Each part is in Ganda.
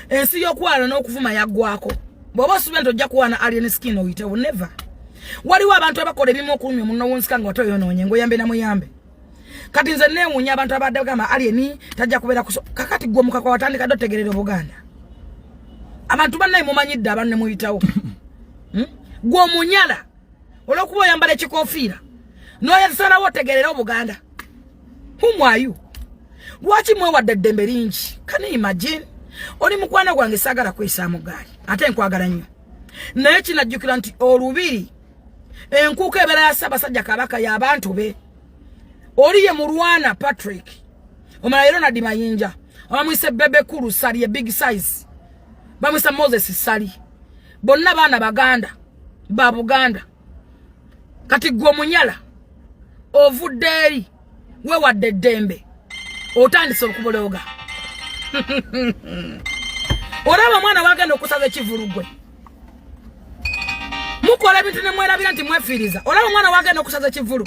ensi yokwala n'okuvuma yaggwako bw'oba osuubira nti ojja kuwaana alien skin oyitewo never waliwo abantu abakola ebimu okulumya munno wonsika nga watoyonoonye ng'oyambe na muyambe kati nze neewuunya abantu abadde bagamba alien tajja kubeera kakati gwe mukaka watandika dde otegerera Obuganda abantu bannaye mumanyidde abantu ne muyitawo gwe omunyala olw'okuba oyambala ekikoofiira n'oyasalawo otegerera Obuganda humwayu lwaki mwewadde eddembe lingi kani imagine oli mukwana gwange saagala kwesaamu gaali ate nkwagala nnyo naye kinajjukira nti olubiri enkuuka ebeera ya Ssaabasajja Kabaka y'abantu be oli ye Mulwana Patrick omala Ronald Mayinja bamwise Bebe Kulu Sali ye big size bamwise Moses Sali bonna baana Baganda ba Buganda kati gwe omunyala ovudde eri weewadde eddembe otandise okubulooga olaba mwana wagenda okusaza ekivulugwe mukola ebintu ne mwerabira nti mwefiiriza olaba mwana wagenda okusaza ekivulu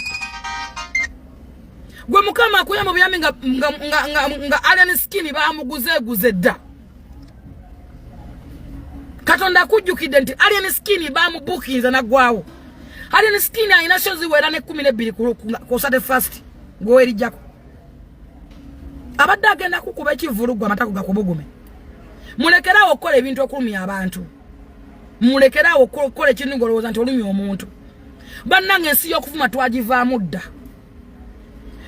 gwe mukama akuyamba buyambi nga alien skin baamuguzeeguze dda Katonda akujjukidde nti alien skin baamubuukinza naggwawo alien skin alina show ziwera ne 12 ku Saturday first gwewerijjako abadde agenda kukuba ekivulugwa amatako gakubugume mulekerawo okukola ebintu okulumya abantu mulekerawo okukola ekintu ng'olowooza nti olumya omuntu bannange ensi y'okuvuma twagivaamu dda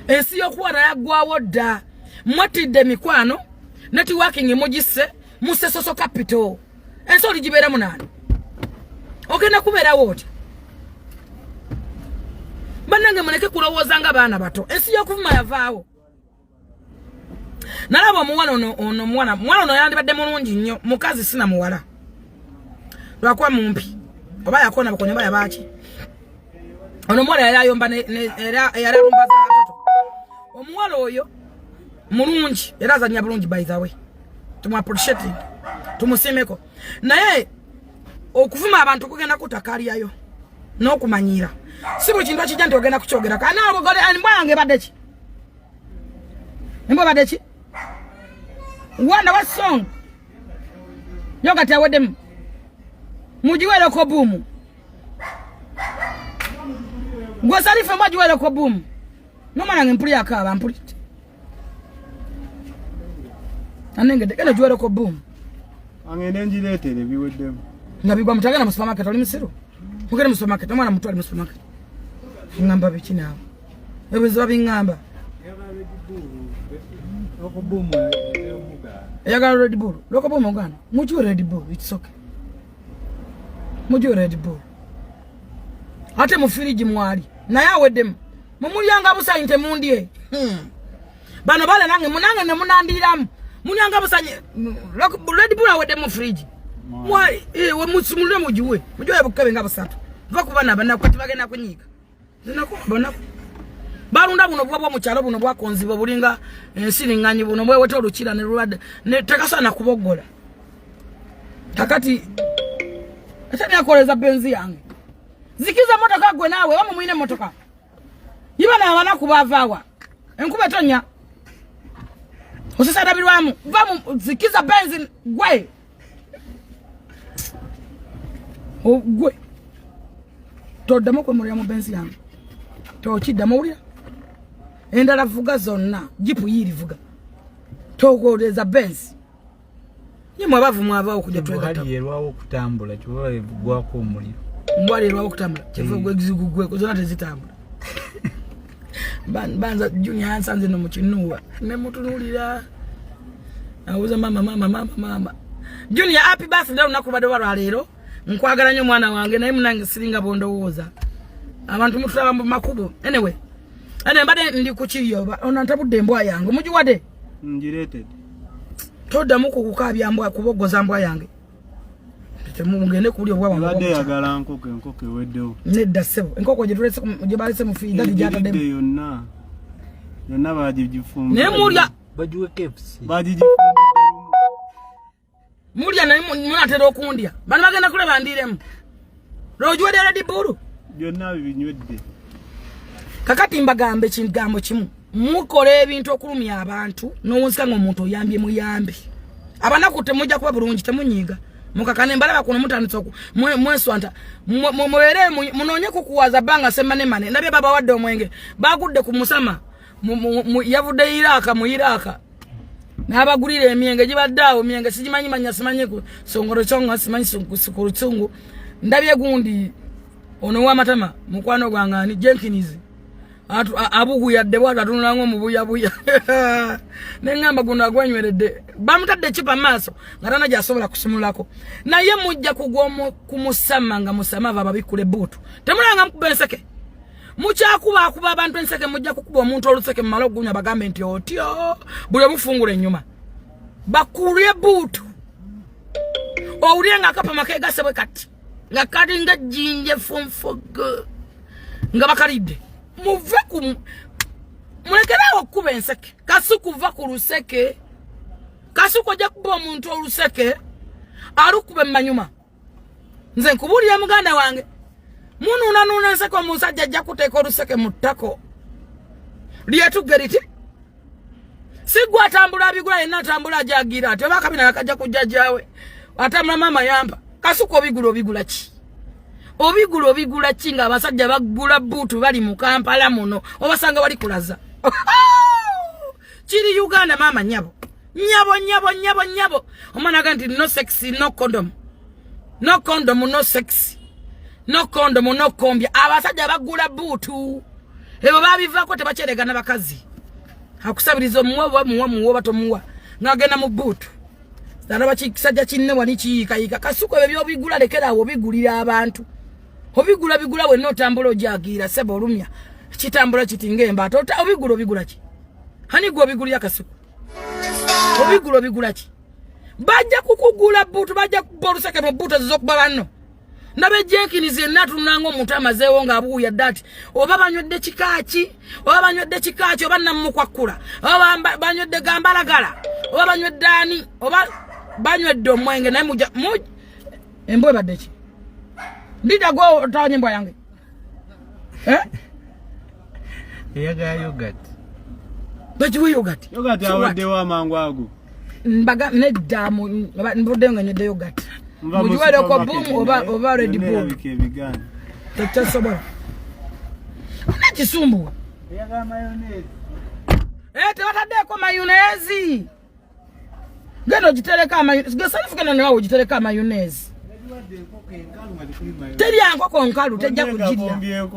ensi y'okuwala yaggwawo dda mwatidde mikwano netiworking mugisse musse social capital ensi oligibeeramu naani ogenda kubeerawo oti bannange muleke kulowooza nga baana bato ensi y'okuvuma yavaawo nalaba omuwala ono mwana ono yandibadde mulungi nnyo mukazi sina muwala lwakuba mumpi oba yakona bakonya baya baki ono muwala yali ayomba era yarumbaza abatoto omuwala oyo mulungi era azanya bulungi by the way tumu appreciate tumusimeko naye okuvuma abantu kugenda kutakaliyayo n'okumanyira si buli kintu akijja nti ogenda kukyogera kana abogole embwa yange badde ki embwa badde ki wanda wa song yoga tawedem mujiwele ko boom gwe salife mujiwele ko boom no mana ngempuli akaba mpuli anenge de kale jiwele ko boom angene njiletere biwedem ngabigwa mutagana mu supermarket oli misiru mugere mu supermarket mwana mutwali mu supermarket ngamba biki nawo ebizo bingamba loko boom yaga Red Bull loko boom ogana muju Red Bull it's okay muju Red Bull ate mu fridge mwali na yawedem mumulyanga busayinte mundie bano bale nange munange ne munandiramu munyanga busanye Red Bull awede mu fridge mwali we musumulwe mujuwe mujuwe bukabe nga busatu vakubana bana kwati bagenda kunyika zinakubona balunda buno bwabwa mu kyalo buno bwakonziba bulinga ensiringanyi buno bwe weto olukira ne lwade ne takasana kubogola takati atani akoleza benzi yange zikiza motoka gwe nawe wamu mwine motoka yiba na wana kubavawa enkube tonya usisada bilwamu vamu zikiza benzi gwe gwe todamo ko muri mu benzi yange to kidamo uri endala vuga zonna jipu yiri vuga togoleza benzi yimwe bavu mwava okujja tweka hali yerwawo okutambula kiwa evugwako omuliro mbwali yerwawo okutambula kivugwe gizigugwe kuzona tezitambula banza junior hansanze no mukinuwa ne mutunulira awuza mama junior happy birthday unakubade wala lero nkwagala nnyo mwana wange naye munange siringa bondowooza abantu mutulaba makubo anyway ane mbade ndi kukiyoba ona ntabudde mbwa yange mujiwade njirated toda muko kukabya mbwa kubogoza mbwa yange temungene kuli obwa wange bade yagala nkoke weddewo nedda sebo enkoko gitulese gibalese mu fiida dijata dem yonna bajijifumba ne mulya bajuwe KFC mulya na munatera okundya bana bagenda kule bandiremu rojuwe Red Bull byonna binywedde kakati mbagambe kigambo kimu mukole ebintu okulumya abantu n'owonsika ng'omuntu oyambye muyambe abanaku temujja kuba bulungi temunyiga mukakane mbalaba kuno mutanditsoku mweswanta mwere munonye kukuwaza banga semane mane nabye baba wadde omwenge bagudde ku musama yavude Iraka mu Iraka nabagulira emyenge gibaddawo myenge sigimanyi manya simanyi ku songoro chonga simanyi ku tsungu ndabye gundi ono wa matama mukwano gwangani Jenkins abugu yadde bwata tunango mu buya nengamba guno agwenyweredde bamutadde chipa maso ngatana jasobola kusumulako naye mujja kugwomo kumusama nga musama babikule butu temulanga mukubenseke muchakuba akuba abantu enseke mujja kukuba omuntu oluseke mmalo gunya bagambe nti otyo bule mufungule nyuma bakulye butu owulyenga akapa makega sebwe kati nga kali nga jinje fomfogo nga bakalidde muve ku mulekerawo kuba enseke Kasuku va ku luseke Kasuku ajja kuba omuntu oluseke alukube manyuma nze nkubulira muganda wange nuna nseke omusajja ajja kuteeka oluseke mu ttako lyetugeriti sigwa atambula abigula yenna atambula ajagira ate oba kabina akajja kujja jawe atambula mama yamba Kasuku obigula ki obigula ki nga abasajja bagula butu bali mu Kampala muno obasanga wali kulaza kiri Uganda mama nyabo omwana ganti no sex no condom no sex no condom no kombya abasajja bagula butu ebo babivako tebacherega n'abakazi akusabiriza muwa batomuwa ngagenda mu butu Nalaba kisajja kinne wani kiyika Kasuku ebyo bigula lekerawo bigulira abantu obigula we no tambula ojagira sebo olumya kitambula kitinga embato obigula ki hani gwo bigulira Kasuku obigula ki bajja kukugula butu bajja kuboluseke mu butu zokuba banno nabe Jenkins natunanga omuntu amazeewo nga abuya dati oba banywedde kikaaki oba namukwakula oba banywedde gambalagala oba banywedde ani oba banywedde omwenge naye muja embwe badde ki ndida go tawanye mbwa yange eyaga yogurt bachiwe yogurt awadde wa mangwago mbaga nedda mbudde nga nyedde yogurt mujiwele ko boom oba Red Bull tetesobola nakisumbuwa eyaga mayonnaise tewataddeko mayonnaise gano gitereka mayonnaise gasanifikana nawo gitereka mayonnaise teri ankoko nkalu tejja kujirya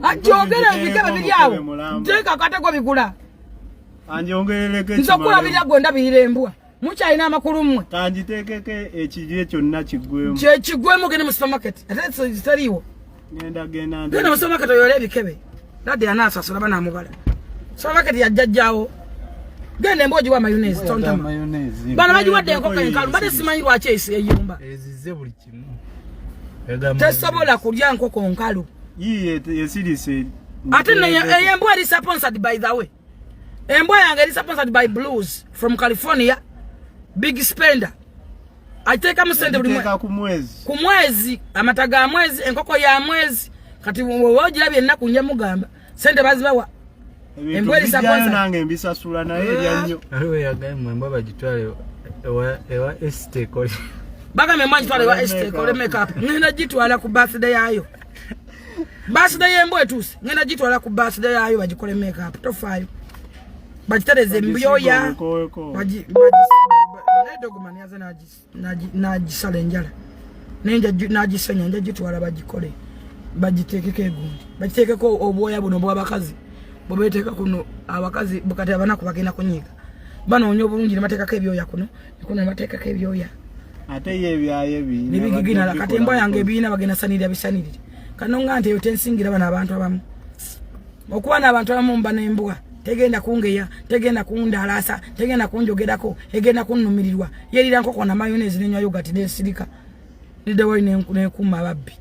ajongera ebikebe biri awo teka kateko bikula anjongereleke nzokula biri agonda biri embwa mukyalina amakulu mmwe kanjitekeke ekirye kyonna kiggwemu kigwemu gene mu supermarket ate zitaliwo genda mu supermarket oyole ebikebe dadde anasasula banamubala supermarket yajjajjawo genda embwa wa mayonnaise tontama bana bajiwadde enkoko enkalu bade simanyi lwaki esi eyumba ezize buli kimu tesobola kulya nkoko nkalu yesirise ate embwa eri sponsored by the way embwa yange eri sponsored by Blues from California big spender ateka musende buli ku mwezi amataga mwezi enkoko ya mwezi kati wojirabye ennaku nje mugamba sente bazibawa embwa eri sponsored nange mbisasula naye eryanyo aliwe yagaye mwembwa bagitwale ewa estate kole baga memwanyi twale wa estate kole makeup ngenda jitwala ku birthday yayo birthday yembwa etusi ngenda jitwala ku birthday yayo bagikole makeup tofayo bagitereze mbyoya nedogumani yaze nagisala enjala nenja nagisenya nja gitwala bagikole bagitekeko egundi bagitekeko obwoya buno bw'abakazi bobeteka kuno abakazi bukati abanaku bagenda kunyiga banoonya obulungi ne bateekako ebyoya kuno bateekako ebyoya ate yebyaye nebigigina kati embwa yange ebiina bagenda sanirira bisanirire kano nga nti eyo tensingira bano abantu abamu okuba n'abantu abamu mba n'embwa tegenda kungeya tegenda kundalasa tegenda kunjogerako egenda kunnumirirwa yerira nkoko na mayonnaise nenywa yogurt nesirika nidewo nekuma babbi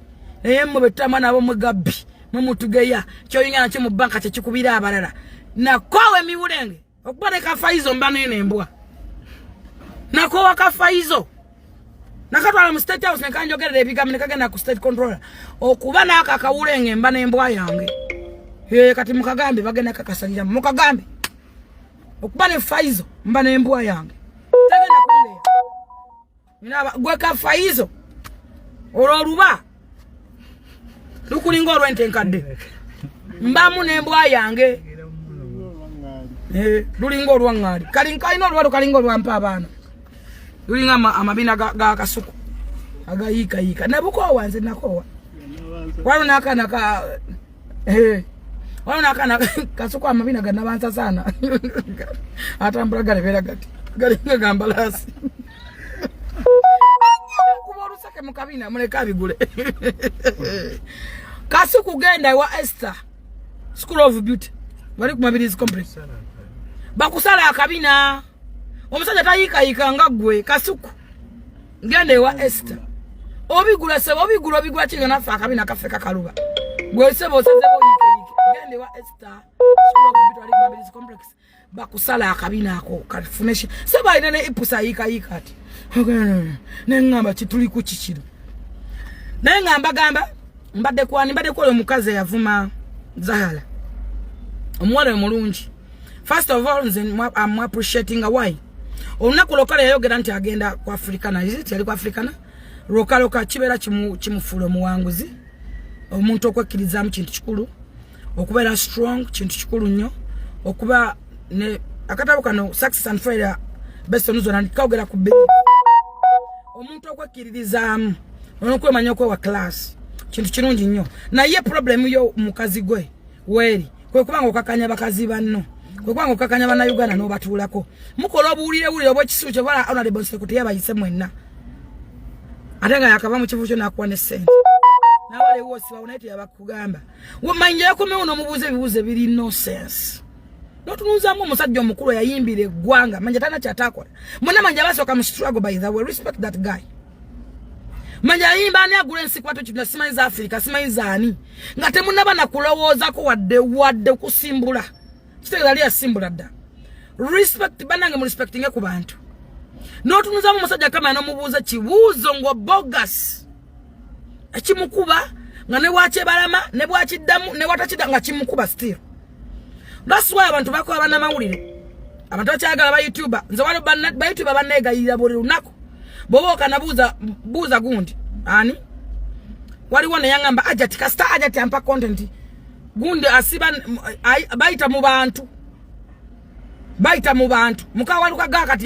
naye mmwe betutama nabo mwe gabbi mwe mutugeya kyoyinga nakyo mu banka kyekikubira abalala nakowe miwulenge okuba ne kafaizo mba n'embwa nakowa kafaizo nakatwala mu state house nekanjogerera ebigambo nekagenda ku state controller okuba n'ako akawulenge mba n'embwa yange kati mukagambe bagenda kakasalira mukagambe okuba ne faizo mba n'embwa yange tegenda kungeya Minaba gwe kafa hizo. Oluba. Lukulingo olwente nkadde. Mbamu nembwa yange. Lulingo olwangali. Kalinkaino olwalo kalingo olwampa abaana. Lulinga amabina ga Kasuku. Agayika. Nabuko wanze nakowa. Wano nakana ka wano nakana Kasuku amabina ganabanza sana. Atambula galebera gati. Galinga gambalasi. Kuby'oluseke mukabina muleka bigule. Kasuku genda wa Esther School of Beauty. Bali ku Mabilis Complex. Bakusala akabina. Omusajja tayika ngagwe Kasuku. Genda wa Esther. Obigula sebo obigula kinga nafa akabina kafeka kaluba. Gwe sebo yike. Genda wa Esther School of Beauty bali ku Mabilis Complex. Bakusala akabina ako kafunesha. Seba ine ipusa yika ati. Nengamba kituli ku kikiro. Nengamba gamba mbadde ko omukazi yavuma Zahara. Omwala omulungi. First of all, I'm appreciating why. Olunaku lokale yayogera nti agenda ku Africana. Is it yali ku Africana? Lokaloka kibera kimufulo muwanguzi. Omuntu okwekkiriza mu kintu kikulu. Okubeera strong kintu kikulu nnyo. Okuba ne akatabo kano Success and Failure best on zona kawogera ku be. Omuntu okwekkiriza onokwemanya okwewa class. Kintu kirungi nnyo. Na ye problem yo mukazi gwe weri. Kwe kubanga okakanya bakazi banno. Kwe kubanga okakanya bana Uganda no batulako. Mukola obuulire obwo kisu kye bala honorable secretary yabayise mwenna. Atenga yakava mu kivu kyo nakuwa ne sente. Na wale wosi baunete yabakugamba. Wamanje yakome uno mubuze bibuze biri no sense. Notununza mu musajja omukulu yayimbire gwanga manje tana kyatakola. Mwana manje basoka mu struggle by the way respect that guy. Manja yimba ni agule nsikwato kino simanyiza Africa simanyiza ani ngate munaba nakulowooza ko wadde kusimbula kitegeza ali asimbula dda respect banange mu respecting ku bantu notunuza mu musajja kama no mubuuza kibuuzo ngo bogus ekimukuba nga ne wache balama ne bwakiddamu ne watachida nga kimukuba still. That's why abantu bako abana mawulire abantu akyagala ba YouTuber nze wano ba YouTuber banegayira buli lunako bobo buza gundi ani wali wona yangamba ajati kasta ajati ampa content gundi asiba baita mu bantu mukawaluka gakati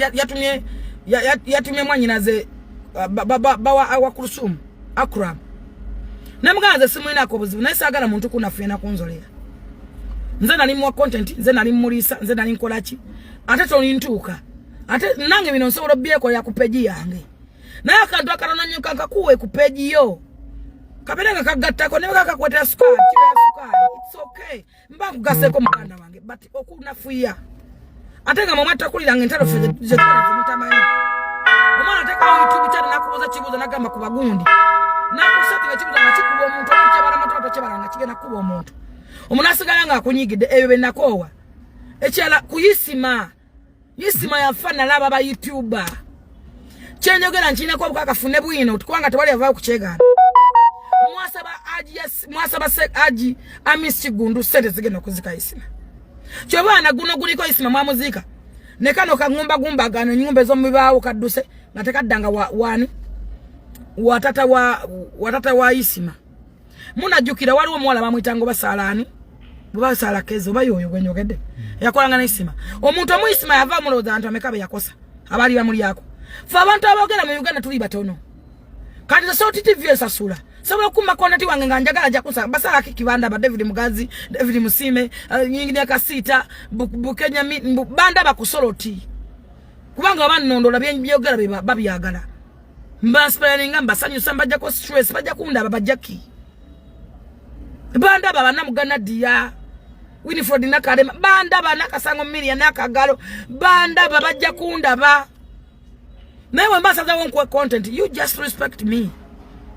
yatumye mwanyinaze bawa kurusumu akram namugaze simwina ko buzibu naisagala muntu kunafena kunzolera nze nali mu content nze nali mulisa nze nali nkolachi ate tonintuka ate nange bino nsobola byeko ya kupeji yange na akantu akarana nyuka nkakuwe kupeji yo kaberanga kagattako ne bakakwetera sukari it's okay mbangu gaseko mukanda wange but okunafuya ate nga mama takuliranga entalo feze mutamanyi omwana teka YouTube channel nakubuza kibuza nagamba ku bagundi nakusati kibuza nakikuba omuntu okubala matoto kibala nga kigenda kuba omuntu omunasigala nga akunyigide ebyo benakowa ekyala kuyisima yafana laba ba YouTuber chenjogera nchine ko bukakafune bwino tukwanga tewali ava kuchegana mwasaba aji amisi gundu sente zigenda kuzika isima chobana guno guliko isima mwamuzika nekano kangumba gano nyumbe zo mibaawo kaduse natekaddanga wani watata wa isima munajukira waliwo mwala bamwitango basalani basala kezo bayoyo gwenyogede yakolanga na isima omuntu omwisima yava muloza antu amekabe yakosa abali bamuli yako fa abantu abogera mu Uganda tuli batono kati za Sauti TV esasula sababu kuma konati wange nganjagala jakusa basala kikibanda ba David Mugazi David Musime nyingine akasita bukenya banda bakusoloti kubanga abanondola byogera babyagala mbasparinga mbasanyu sambajja ko stress bajja kunda babajjaki banda baba namugana dia Winifred nakale banda bana kasango million nakagalo banda babajja kunda ba nawe mbasaza wonku content you just respect me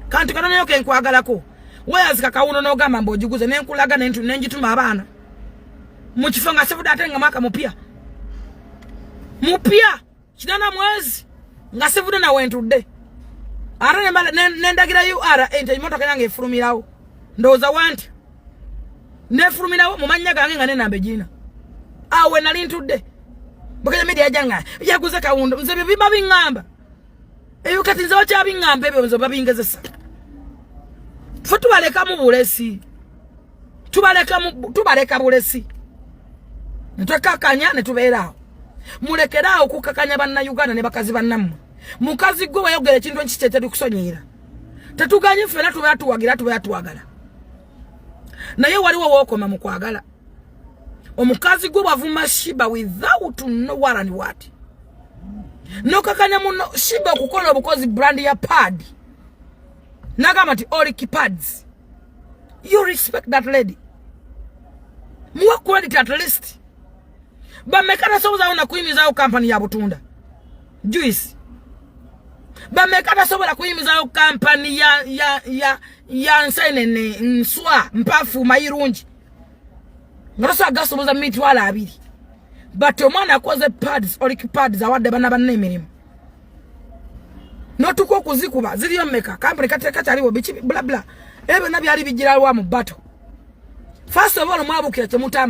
kanti kanone yoke nkwagalako weyazi kakawuno no gamba mbojiguze nenkulaga nenjituma abana mu kifanga sefuda atenga maka mupya kinana mwezi nga sefuda na wentudde arane mbala nendagira UR ente imotoka yange efulumirawo ndoza wanti nefulumirawo mu manya gange nga nenambe jina awe nali ntudde bukenya media janga yaguze kawundo nze biba bingamba eyo kati nze wakyabingambe ebyo babingezesa fe tubaleka mu bulesi tubaleka bulesi ntwekakanya ne tubeeraawo mulekeraawo okukakanya bannayuganda ne bakazi bannammwe mukazi gwe wayogera ekintu ekiki tetukusonyiira tetuganye ffena tubeera tuwagira tubeera tuwagala naye waliwo wookoma mu kwagala omukazi gwe bwavuma shiba without no what and what nokakanya muno shiba okukola obukozi brand ya pad nagamba nti Olic pads you respect that lady muwa credit at least bamekana sobola ona kuyimizayo company ya butunda juice bamekana sobola kuyimizayo company ya nsenene nswa mpafu mayirungi ngoso agasoboza miti wala abiri but omwana akoze pads Olic pads awadde bana banne emirimu notuko kuzikuba ziriyo meka company kateka kyaliwo bichi bla bla ebe nabyali bigira wa mu battle first of all mwabukira temutama